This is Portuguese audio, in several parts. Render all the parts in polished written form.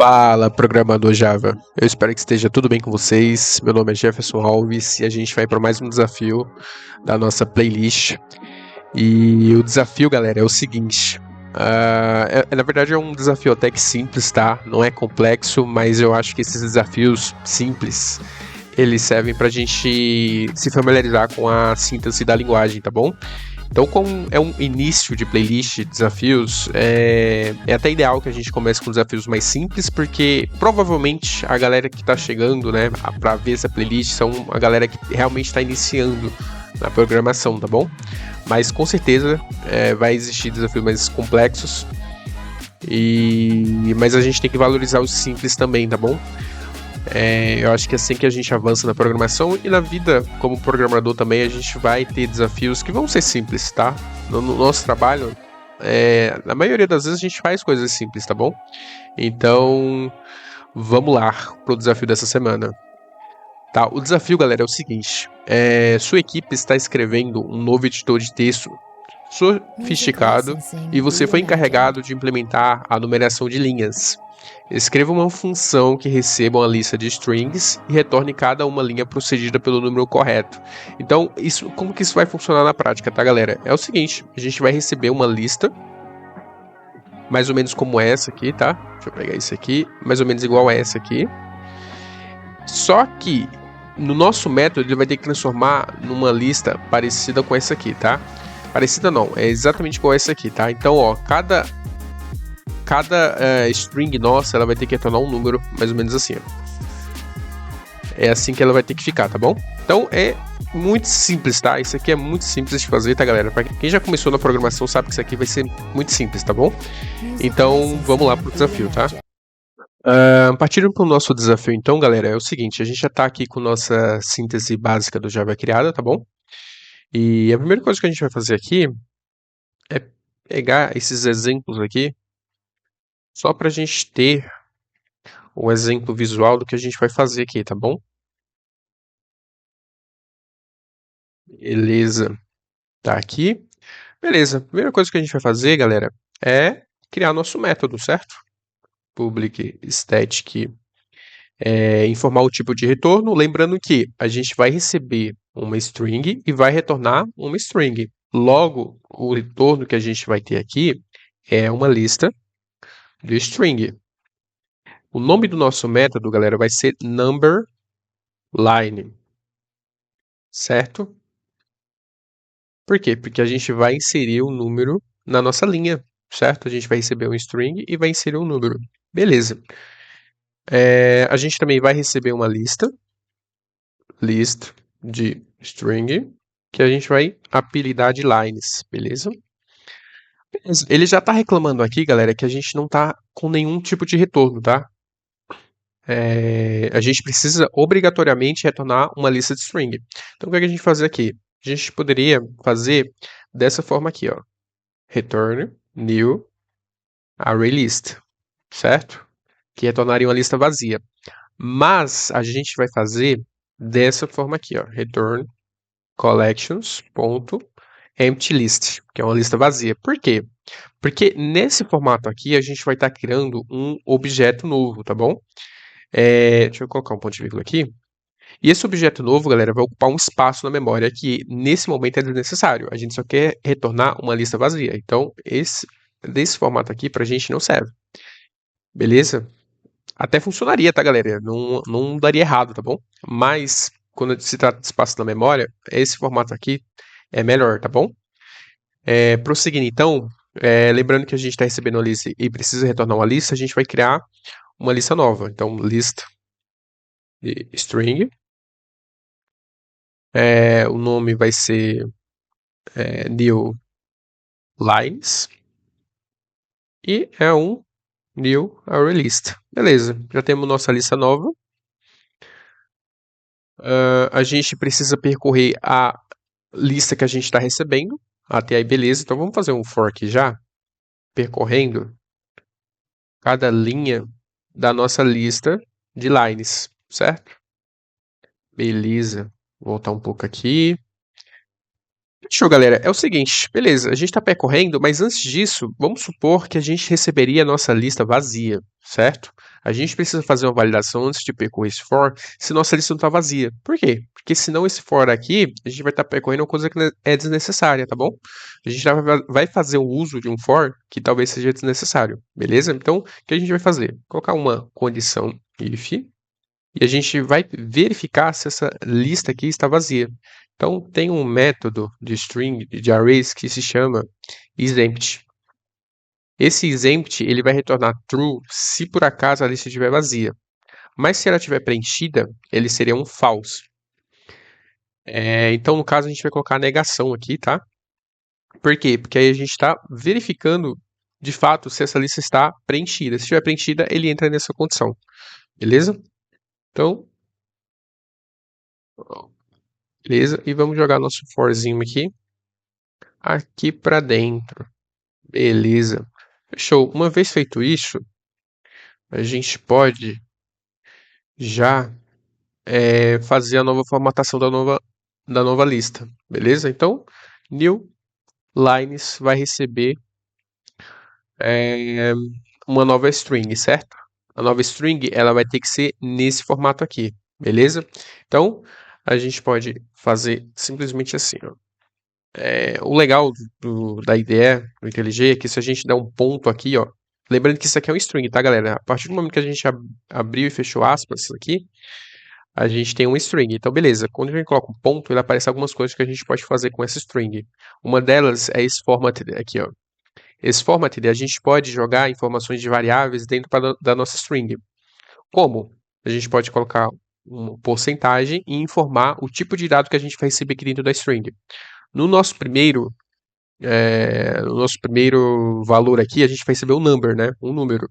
Fala, programador Java. Eu espero que esteja tudo bem com vocês. Meu nome é Jefferson Alves e a gente vai para mais um desafio da nossa playlist. E o desafio, galera, é o seguinte. Na verdade, é um desafio até que simples, tá? Não é complexo, mas eu acho que esses desafios simples eles servem para a gente se familiarizar com a síntese da linguagem, tá bom? Então, como é um início de playlist de desafios, é até ideal que a gente comece com desafios mais simples, porque provavelmente a galera que está chegando, né, para ver essa playlist são a galera que realmente está iniciando na programação, tá bom? Mas com certeza vai existir desafios mais complexos, mas a gente tem que valorizar os simples também, tá bom? Eu acho que é assim que a gente avança na programação e na vida como programador também a gente vai ter desafios que vão ser simples, tá? No nosso trabalho, na maioria das vezes a gente faz coisas simples, tá bom? Então, vamos lá pro desafio dessa semana. Tá, o desafio, galera, é o seguinte: sua equipe está escrevendo um novo editor de texto sofisticado e você foi encarregado de implementar a numeração de linhas. Escreva uma função que receba uma lista de strings e retorne cada uma linha procedida pelo número correto. Então, como que isso vai funcionar na prática, tá, galera? É o seguinte, a gente vai receber uma lista, mais ou menos como essa aqui, tá? Deixa eu pegar isso aqui, mais ou menos igual a essa aqui. Só que, no nosso método, ele vai ter que transformar numa lista parecida com essa aqui, tá? Parecida não, é exatamente igual a essa aqui, tá? Então, ó, cada string nossa, ela vai ter que retornar um número, mais ou menos assim, ó. É assim que ela vai ter que ficar, tá bom? Então é muito simples, tá? Isso aqui é muito simples de fazer, tá, galera? Pra quem já começou na programação sabe que isso aqui vai ser muito simples, tá bom? Então vamos lá pro desafio, tá? Partindo pro nosso desafio, então, galera, é o seguinte: a gente já tá aqui com nossa síntese básica do Java criada, tá bom? E a primeira coisa que a gente vai fazer aqui é pegar esses exemplos aqui, só pra gente ter um exemplo visual do que a gente vai fazer aqui, tá bom? Beleza, tá aqui. Beleza, a primeira coisa que a gente vai fazer, galera, é criar nosso método, certo? Public static informar o tipo de retorno, lembrando que a gente vai receber uma string e vai retornar uma string. Logo, o retorno que a gente vai ter aqui é uma lista de string. O nome do nosso método, galera, vai ser number line, certo? Por quê? Porque a gente vai inserir um número na nossa linha, certo? A gente vai receber um string e vai inserir um número. Beleza. A gente também vai receber uma list de string, que a gente vai apelidar de lines, beleza? Ele já está reclamando aqui, galera, que a gente não está com nenhum tipo de retorno, tá? A gente precisa obrigatoriamente retornar uma lista de string. Então, o que a gente fazer aqui? A gente poderia fazer dessa forma aqui, ó. Return new array list, certo? Que retornaria uma lista vazia. Mas a gente vai fazer dessa forma aqui, ó. Return collections.emptyList, que é uma lista vazia. Por quê? Porque nesse formato aqui a gente vai estar criando um objeto novo, tá bom? Deixa eu colocar um ponto de vírgula aqui. E esse objeto novo, galera, vai ocupar um espaço na memória que nesse momento é desnecessário. A gente só quer retornar uma lista vazia. Então, desse formato aqui pra gente não serve. Beleza? Até funcionaria, tá, galera? Não daria errado, tá bom? Mas, quando se trata de espaço na memória, esse formato aqui é melhor, tá bom? Prosseguindo, então, lembrando que a gente está recebendo uma lista e precisa retornar uma lista, a gente vai criar uma lista nova. Então, list de string. O nome vai ser new lines. E é um new array list. Beleza, já temos nossa lista nova. A gente precisa percorrer a lista que a gente está recebendo. Até aí, beleza. Então vamos fazer um for aqui já, percorrendo cada linha da nossa lista de lines, certo? Beleza. Vou voltar um pouco aqui. Fechou, galera. É o seguinte, beleza, a gente está percorrendo, mas antes disso, vamos supor que a gente receberia a nossa lista vazia, certo? A gente precisa fazer uma validação antes de percorrer esse for, se nossa lista não está vazia. Por quê? Porque senão esse for aqui, a gente vai estar percorrendo uma coisa que é desnecessária, tá bom? A gente vai fazer o uso de um for que talvez seja desnecessário, beleza? Então, o que a gente vai fazer? Colocar uma condição if, e a gente vai verificar se essa lista aqui está vazia. Então, tem um método de string, de arrays, que se chama isEmpty. Esse isEmpty, ele vai retornar true se por acaso a lista estiver vazia. Mas se ela estiver preenchida, ele seria um false. Então, no caso, a gente vai colocar a negação aqui, tá? Por quê? Porque aí a gente está verificando, de fato, se essa lista está preenchida. Se estiver preenchida, ele entra nessa condição. Beleza? Então, beleza. E vamos jogar nosso forzinho aqui para dentro. Beleza. Fechou. Uma vez feito isso, a gente pode já fazer a nova formatação da nova lista. Beleza? Então, new lines vai receber é, uma nova string, certo? A nova string ela vai ter que ser nesse formato aqui. Beleza? Então, a gente pode fazer simplesmente assim, ó. O legal da IDE, do IntelliJ, é que se a gente der um ponto aqui, ó, lembrando que isso aqui é um string, tá, galera? A partir do momento que a gente abriu e fechou aspas aqui, a gente tem um string. Então, beleza, quando a gente coloca um ponto, ele aparece algumas coisas que a gente pode fazer com essa string. Uma delas é esse formatted aqui, ó. Esse formatted, a gente pode jogar informações de variáveis dentro da nossa string. Como? A gente pode colocar uma porcentagem e informar o tipo de dado que a gente vai receber aqui dentro da string. No nosso primeiro valor aqui, a gente vai receber um number, né? Um número.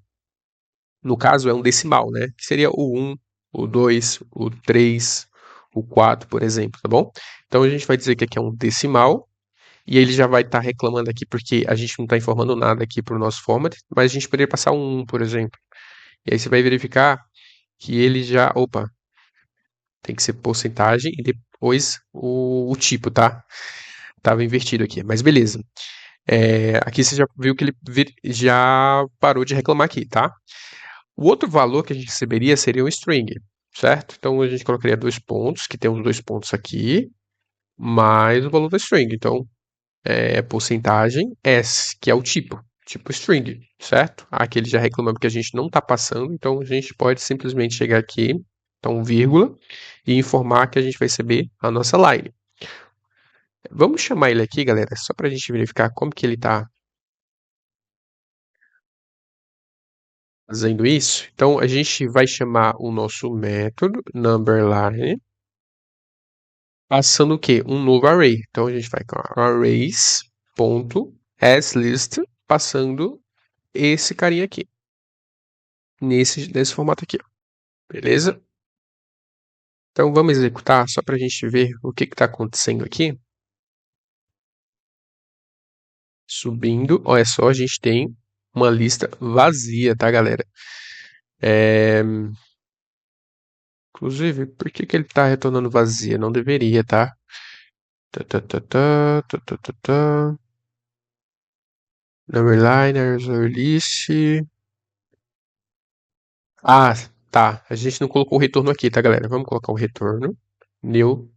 No caso, é um decimal, né? Que seria o 1, o 2, o 3, o 4, por exemplo, tá bom? Então a gente vai dizer que aqui é um decimal, e ele já vai estar reclamando aqui porque a gente não está informando nada aqui para o nosso format, mas a gente poderia passar um 1, por exemplo. E aí você vai verificar que ele já. Opa, tem que ser porcentagem e depois o tipo, tá? Tava invertido aqui, mas beleza. Aqui você já viu que ele já parou de reclamar aqui, tá? O outro valor que a gente receberia seria um string, certo? Então a gente colocaria 2 pontos, que tem os 2 pontos aqui, mais o valor da string. Então, porcentagem S, que é o tipo string, certo? Aqui ele já reclamando que a gente não está passando, então a gente pode simplesmente chegar aqui, então vírgula, e informar que a gente vai receber a nossa line. Vamos chamar ele aqui, galera, só para a gente verificar como que ele está fazendo isso. Então, a gente vai chamar o nosso método numberLine, passando o quê? Um novo array. Então, a gente vai com arrays.aslist, passando esse carinha aqui, nesse formato aqui. Beleza? Então, vamos executar só para a gente ver o que está acontecendo aqui. Subindo, olha só, a gente tem uma lista vazia, tá, galera? Inclusive, por que ele está retornando vazia? Não deveria, tá? Numberline, list. Ah, tá. A gente não colocou o retorno aqui, tá, galera? Vamos colocar o retorno. New.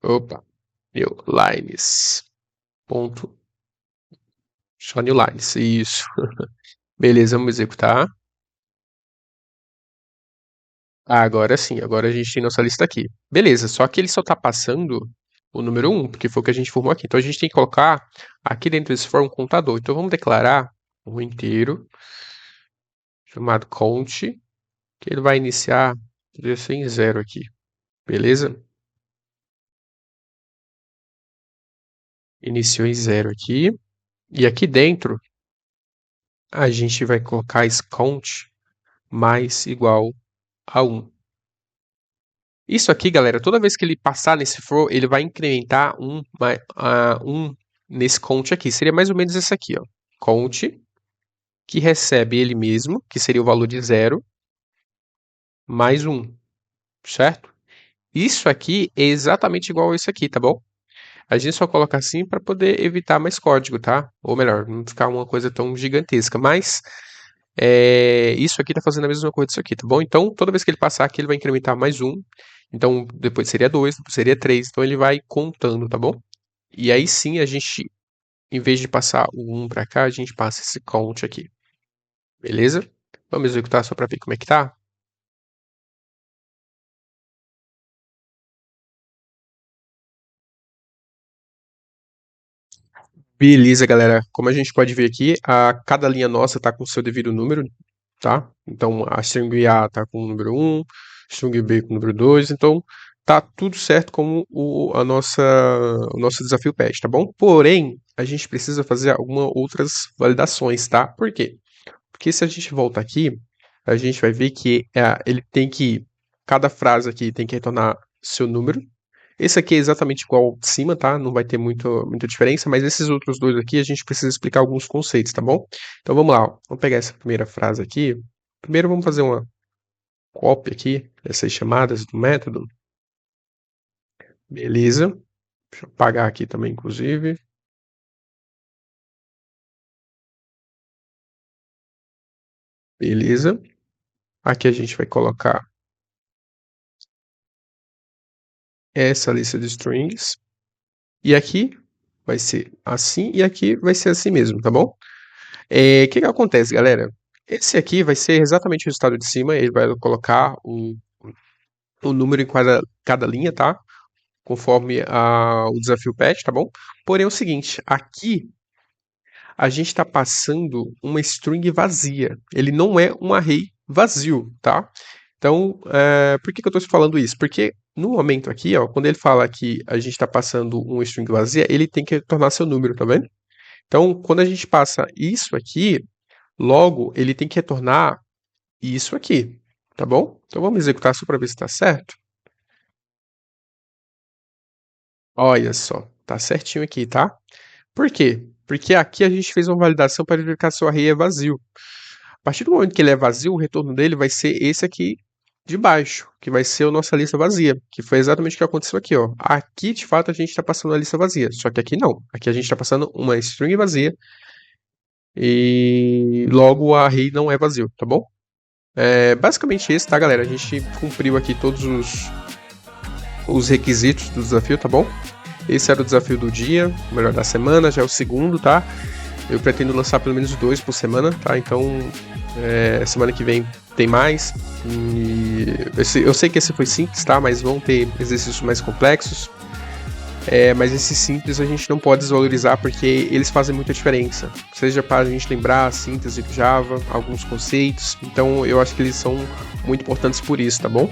Opa. New lines. Ponto. Só new lines. Isso. Beleza, vamos executar. Agora sim, agora a gente tem nossa lista aqui. Beleza, só que ele só está passando o número 1, porque foi o que a gente formou aqui. Então a gente tem que colocar aqui dentro desse for um contador. Então vamos declarar um inteiro chamado count, que ele vai iniciar em 0 aqui. Beleza? Iniciou em 0 aqui. E aqui dentro a gente vai colocar esse count mais igual a 1. Isso aqui, galera, toda vez que ele passar nesse for, ele vai incrementar um nesse count aqui. Seria mais ou menos esse aqui, ó. Count, que recebe ele mesmo, que seria o valor de 0, mais 1, certo? Isso aqui é exatamente igual a isso aqui, tá bom? A gente só coloca assim para poder evitar mais código, tá? Ou melhor, não ficar uma coisa tão gigantesca. Mas isso aqui tá fazendo a mesma coisa disso aqui, tá bom? Então, toda vez que ele passar aqui, ele vai incrementar mais um. Então, depois seria 2, depois seria 3. Então, ele vai contando, tá bom? E aí sim, a gente, em vez de passar o 1 para cá, a gente passa esse count aqui. Beleza? Vamos executar só para ver como é que tá? Beleza, galera. Como a gente pode ver aqui, cada linha nossa tá com o seu devido número, tá? Então, a string A tá com o número 1, string B com o número 2. Então, tá tudo certo com o nosso desafio PET, tá bom? Porém, a gente precisa fazer algumas outras validações, tá? Por quê? Porque se a gente volta aqui, a gente vai ver que ele tem que, cada frase aqui tem que retornar seu número. Esse aqui é exatamente igual ao de cima, tá? Não vai ter muita diferença, mas esses outros dois aqui a gente precisa explicar alguns conceitos, tá bom? Então vamos lá, ó. Vamos pegar essa primeira frase aqui. Primeiro vamos fazer uma cópia aqui dessas chamadas do método. Beleza. Deixa eu apagar aqui também, inclusive. Beleza. Aqui a gente vai colocar essa lista de strings. E aqui vai ser assim e aqui vai ser assim mesmo, tá bom? O que que acontece, galera? Esse aqui vai ser exatamente o resultado de cima. Ele vai colocar o número em cada linha, tá? Conforme o desafio patch, tá bom? Porém é o seguinte, aqui a gente está passando uma string vazia. Ele não é um array vazio, tá? Então, por que eu estou falando isso? Porque no momento aqui, ó, quando ele fala que a gente está passando uma string vazia, ele tem que retornar seu número, tá vendo? Então, quando a gente passa isso aqui, logo ele tem que retornar isso aqui, tá bom? Então vamos executar só para ver se está certo. Olha só, tá certinho aqui, tá? Por quê? Porque aqui a gente fez uma validação para verificar se o array é vazio. A partir do momento que ele é vazio, o retorno dele vai ser esse aqui de baixo, que vai ser a nossa lista vazia, que foi exatamente o que aconteceu aqui, ó. Aqui, de fato, a gente está passando a lista vazia, só que aqui não. Aqui a gente está passando uma string vazia e logo o array não é vazio, tá bom? Basicamente esse, tá, galera? A gente cumpriu aqui todos os requisitos do desafio, tá bom? Esse era o desafio do dia, o melhor da semana, já é o segundo, tá? Eu pretendo lançar pelo menos 2 por semana, tá? Então, semana que vem tem mais. E eu sei que esse foi simples, tá? Mas vão ter exercícios mais complexos. Mas esses simples a gente não pode desvalorizar porque eles fazem muita diferença. Seja para a gente lembrar a síntese do Java, alguns conceitos. Então, eu acho que eles são muito importantes por isso, tá bom?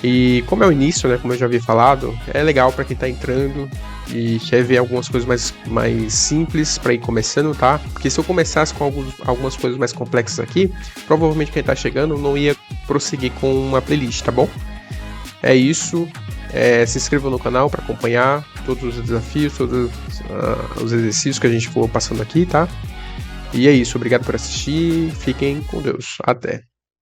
E como é o início, né, como eu já havia falado, é legal para quem está entrando e quer ver algumas coisas mais simples para ir começando, tá? Porque se eu começasse com algumas coisas mais complexas aqui, provavelmente quem está chegando não ia prosseguir com uma playlist, tá bom? É isso. Se inscreva no canal para acompanhar todos os desafios, todos os exercícios que a gente for passando aqui, tá? E é isso. Obrigado por assistir. Fiquem com Deus. Até.